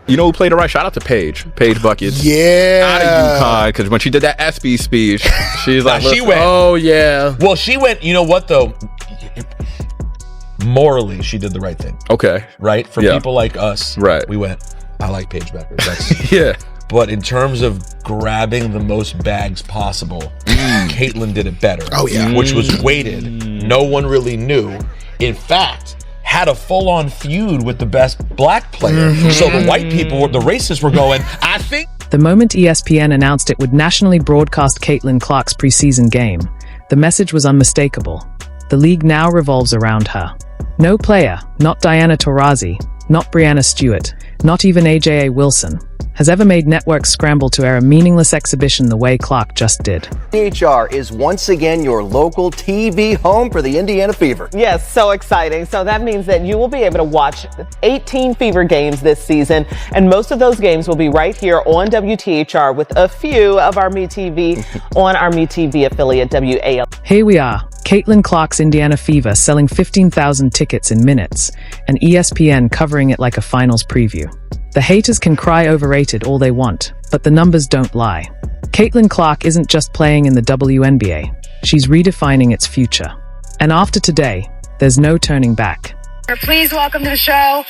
You know who played it right? Shout out to Paige Buckets. Yeah. Out of UConn, because when she did that SB speech, she's like, she went. Oh, yeah. Well, she went, you know what, though? Morally, she did the right thing. Okay. Right? For people like us, right. We went, I like Paige Beckers. That's yeah. But in terms of grabbing the most bags possible, Caitlin did it better. Oh, yeah. Which was weighted. No one really knew. In fact, had a full-on feud with the best black player. So the white people, the racists were going, I think. The moment ESPN announced it would nationally broadcast Caitlin Clark's preseason game, the message was unmistakable. The league now revolves around her. No player, not Diana Taurasi, not Brianna Stewart, not even AJA Wilson, has ever made networks scramble to air a meaningless exhibition the way Clark just did. HR is once again your local TV home for the Indiana Fever. Yes, so exciting. So that means that you will be able to watch 18 Fever games this season, and most of those games will be right here on WTHR with a few of our MeTV on our MeTV affiliate WAL. Here we are, Caitlin Clark's Indiana Fever selling 15,000 tickets in minutes, and ESPN covering it like a finals preview. The haters can cry overrated all they want, but the numbers don't lie. Caitlin Clark isn't just playing in the WNBA, she's redefining its future. And after today, there's no turning back. Please welcome to the show,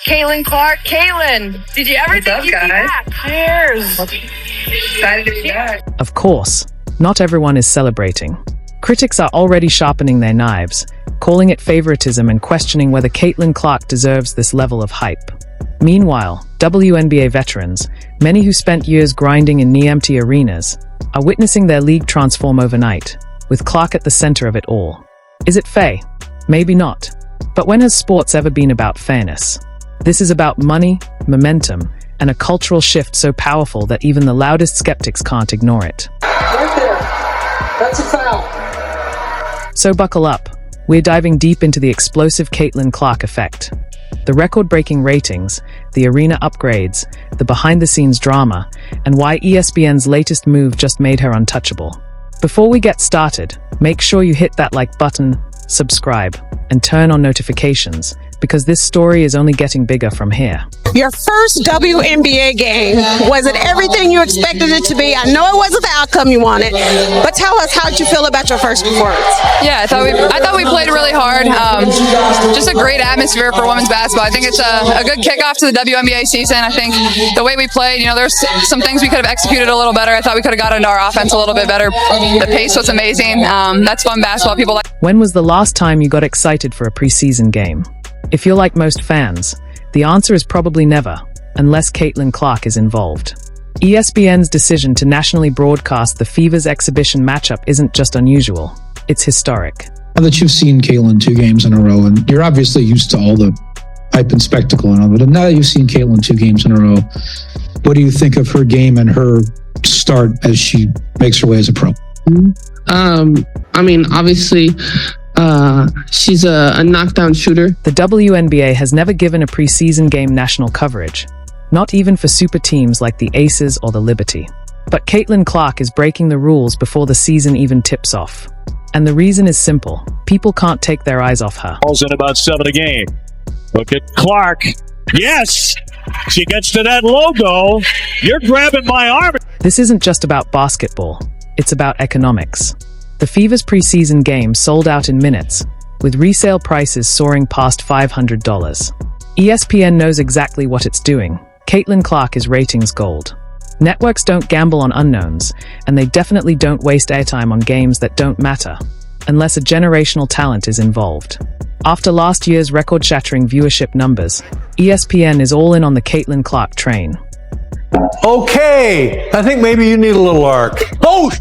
Caitlin Clark. Caitlin, did you ever think you'd be back? Cheers. Excited to be back. Of course, not everyone is celebrating. Critics are already sharpening their knives, calling it favoritism and questioning whether Caitlin Clark deserves this level of hype. Meanwhile, WNBA veterans, many who spent years grinding in knee-empty arenas, are witnessing their league transform overnight, with Clark at the center of it all. Is it fair? Maybe not. But when has sports ever been about fairness? This is about money, momentum, and a cultural shift so powerful that even the loudest skeptics can't ignore it. Right there. That's a foul. So buckle up. We're diving deep into the explosive Caitlin Clark effect. The record-breaking ratings, the arena upgrades, the behind-the-scenes drama, and why ESPN's latest move just made her untouchable. Before we get started, make sure you hit that like button, subscribe, and turn on notifications, because this story is only getting bigger from here. Your first WNBA game, was it everything you expected it to be? I know it wasn't the outcome you wanted, but tell us, how did you feel about your first performance? Yeah, I thought we played really hard. Just a great atmosphere for women's basketball. I think it's a good kickoff to the WNBA season. I think the way we played, there's some things we could have executed a little better. I thought we could have got into our offense a little bit better. The pace was amazing. That's fun basketball. People like. When was the last time you got excited for a preseason game? If you're like most fans, the answer is probably never, unless Caitlin Clark is involved. ESPN's decision to nationally broadcast the Fever's exhibition matchup isn't just unusual, it's historic. Now that you've seen Caitlin 2 games in a row, and you're obviously used to all the hype and spectacle and all, but now that you've seen Caitlin 2 games in a row, what do you think of her game and her start as she makes her way as a pro? Obviously, she's a knockdown shooter. The WNBA has never given a preseason game national coverage, not even for super teams like the Aces or the Liberty. But Caitlin Clark is breaking the rules before the season even tips off. And the reason is simple. People can't take their eyes off her. Ball's in about 7 a game. Look at Clark. Yes! She gets to that logo. You're grabbing my arm. This isn't just about basketball. It's about economics. The Fever's preseason game sold out in minutes, with resale prices soaring past $500. ESPN knows exactly what it's doing. Caitlin Clark is ratings gold. Networks don't gamble on unknowns, and they definitely don't waste airtime on games that don't matter, unless a generational talent is involved. After last year's record-shattering viewership numbers, ESPN is all in on the Caitlin Clark train. Okay, I think maybe you need a little arc. Oh!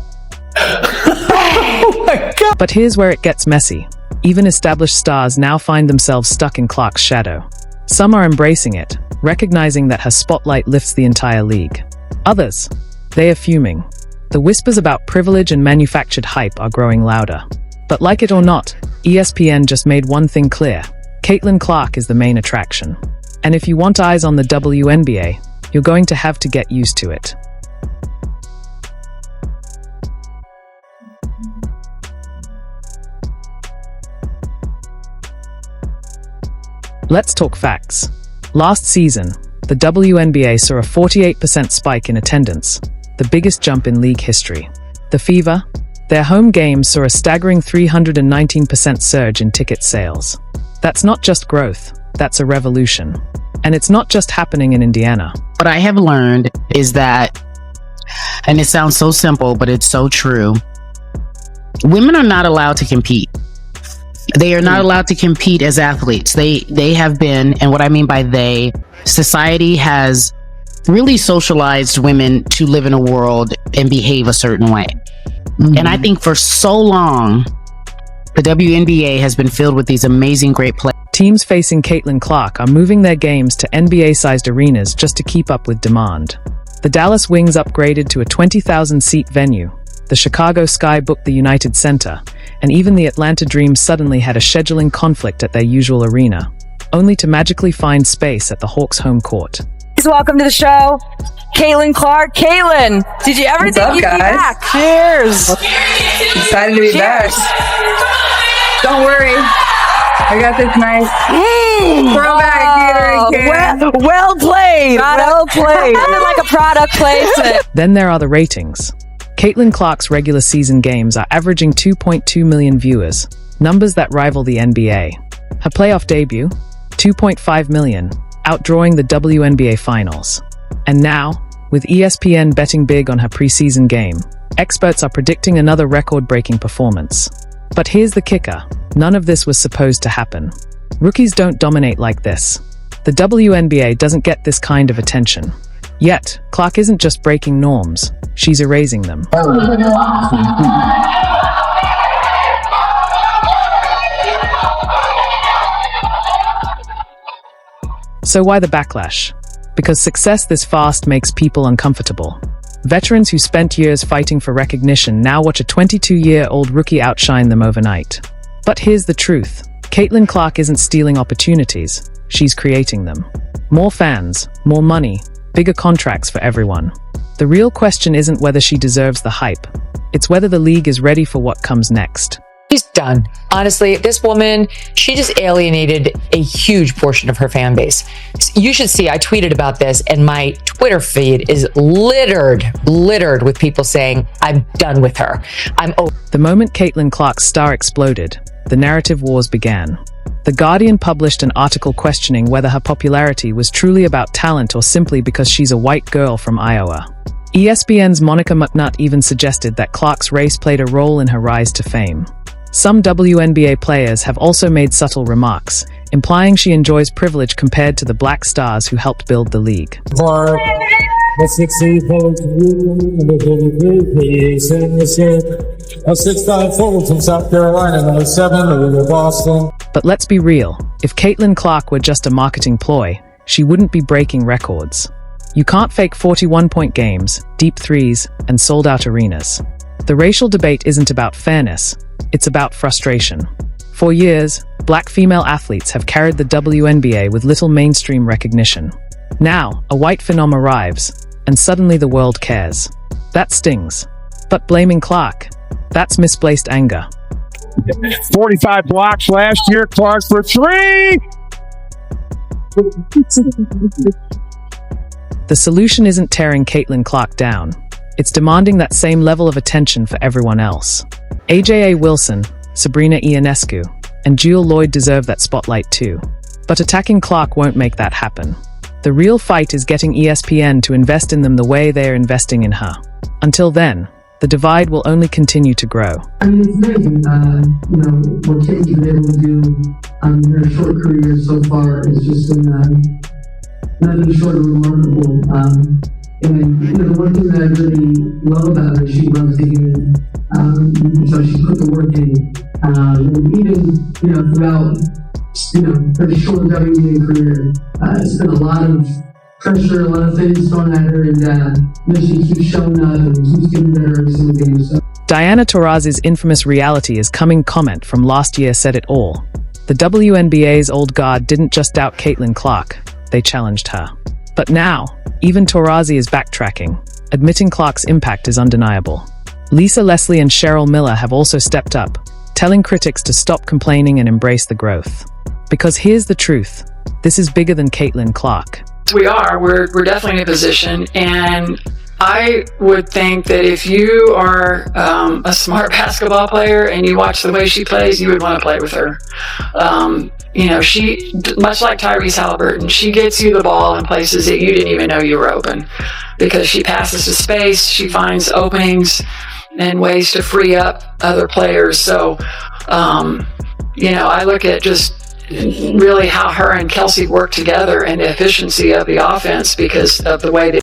Oh my God! But here's where it gets messy. Even established stars now find themselves stuck in Clark's shadow. Some are embracing it, recognizing that her spotlight lifts the entire league. Others, they are fuming. The whispers about privilege and manufactured hype are growing louder. But like it or not, ESPN just made one thing clear. Caitlin Clark is the main attraction. And if you want eyes on the WNBA, you're going to have to get used to it. Let's talk facts. Last season, the WNBA saw a 48% spike in attendance, the biggest jump in league history. The Fever? Their home games saw a staggering 319% surge in ticket sales. That's not just growth, that's a revolution. And it's not just happening in Indiana. What I have learned is that, and it sounds so simple, but it's so true, women are not allowed to compete. They are not allowed to compete as athletes. They have been, and what I mean by they, society has really socialized women to live in a world and behave a certain way. And I think for so long, the WNBA has been filled with these amazing, great players. Teams facing Caitlin Clark are moving their games to NBA-sized arenas just to keep up with demand. The Dallas Wings upgraded to a 20,000-seat venue. The Chicago Sky booked the United Center, and even the Atlanta Dream suddenly had a scheduling conflict at their usual arena, only to magically find space at the Hawks' home court. Please welcome to the show, Caitlin Clark. Caitlin, did you ever think you'd be back? Cheers. Excited to be back. Don't worry. I got this nice throwback theater. Well played. Well played. Sounded like a product placement. Then there are the ratings. Caitlin Clark's regular season games are averaging 2.2 million viewers, numbers that rival the NBA. Her playoff debut, 2.5 million, outdrawing the WNBA Finals. And now, with ESPN betting big on her preseason game, experts are predicting another record-breaking performance. But here's the kicker. None of this was supposed to happen. Rookies don't dominate like this. The WNBA doesn't get this kind of attention. Yet, Clark isn't just breaking norms, she's erasing them. So why the backlash? Because success this fast makes people uncomfortable. Veterans who spent years fighting for recognition now watch a 22-year-old rookie outshine them overnight. But here's the truth. Caitlin Clark isn't stealing opportunities, she's creating them. More fans, more money, bigger contracts for everyone. The real question isn't whether she deserves the hype, it's whether the league is ready for what comes next. She's done. Honestly, this woman, she just alienated a huge portion of her fan base. You should see, I tweeted about this, and my Twitter feed is littered with people saying, I'm done with her. I'm over. The moment Caitlin Clark's star exploded, the narrative wars began. The Guardian published an article questioning whether her popularity was truly about talent or simply because she's a white girl from Iowa. ESPN's Monica McNutt even suggested that Clark's race played a role in her rise to fame. Some WNBA players have also made subtle remarks, implying she enjoys privilege compared to the black stars who helped build the league. A 6'5" forward from South Carolina, number 7, Boston. But let's be real, if Caitlin Clark were just a marketing ploy, she wouldn't be breaking records. You can't fake 41-point games, deep threes, and sold-out arenas. The racial debate isn't about fairness, it's about frustration. For years, black female athletes have carried the WNBA with little mainstream recognition. Now, a white phenom arrives, and suddenly the world cares. That stings. But blaming Clark, that's misplaced anger. 45 blocks last year, Clark for 3! The solution isn't tearing Caitlin Clark down. It's demanding that same level of attention for everyone else. AJA Wilson, Sabrina Ionescu, and Jewel Lloyd deserve that spotlight too. But attacking Clark won't make that happen. The real fight is getting ESPN to invest in them the way they are investing in her. Until then, the divide will only continue to grow. I mean, it's amazing, what Kate's been able to do in her short career so far is just been nothing short of remarkable. And the one thing that I really love about her is she loves the game. So she put the work in. And even, throughout, her short WNBA career, it's been a lot of pressure, a lot of things thrown at her, and she keeps showing up and keeps getting better every single game. So. Diana Taurasi's infamous reality is coming comment from last year said it all. The WNBA's old guard didn't just doubt Caitlin Clark, they challenged her. But now, even Taurasi is backtracking, admitting Clark's impact is undeniable. Lisa Leslie and Cheryl Miller have also stepped up, telling critics to stop complaining and embrace the growth. Because here's the truth, this is bigger than Caitlin Clark. We're definitely in a position, and I would think that if you are a smart basketball player and you watch the way she plays, you would want to play with her. She, much like Tyrese Halliburton, she gets you the ball in places that you didn't even know you were open, because she passes to space, she finds openings and ways to free up other players. So, I look at just really how her and Kelsey work together and the efficiency of the offense because of the way that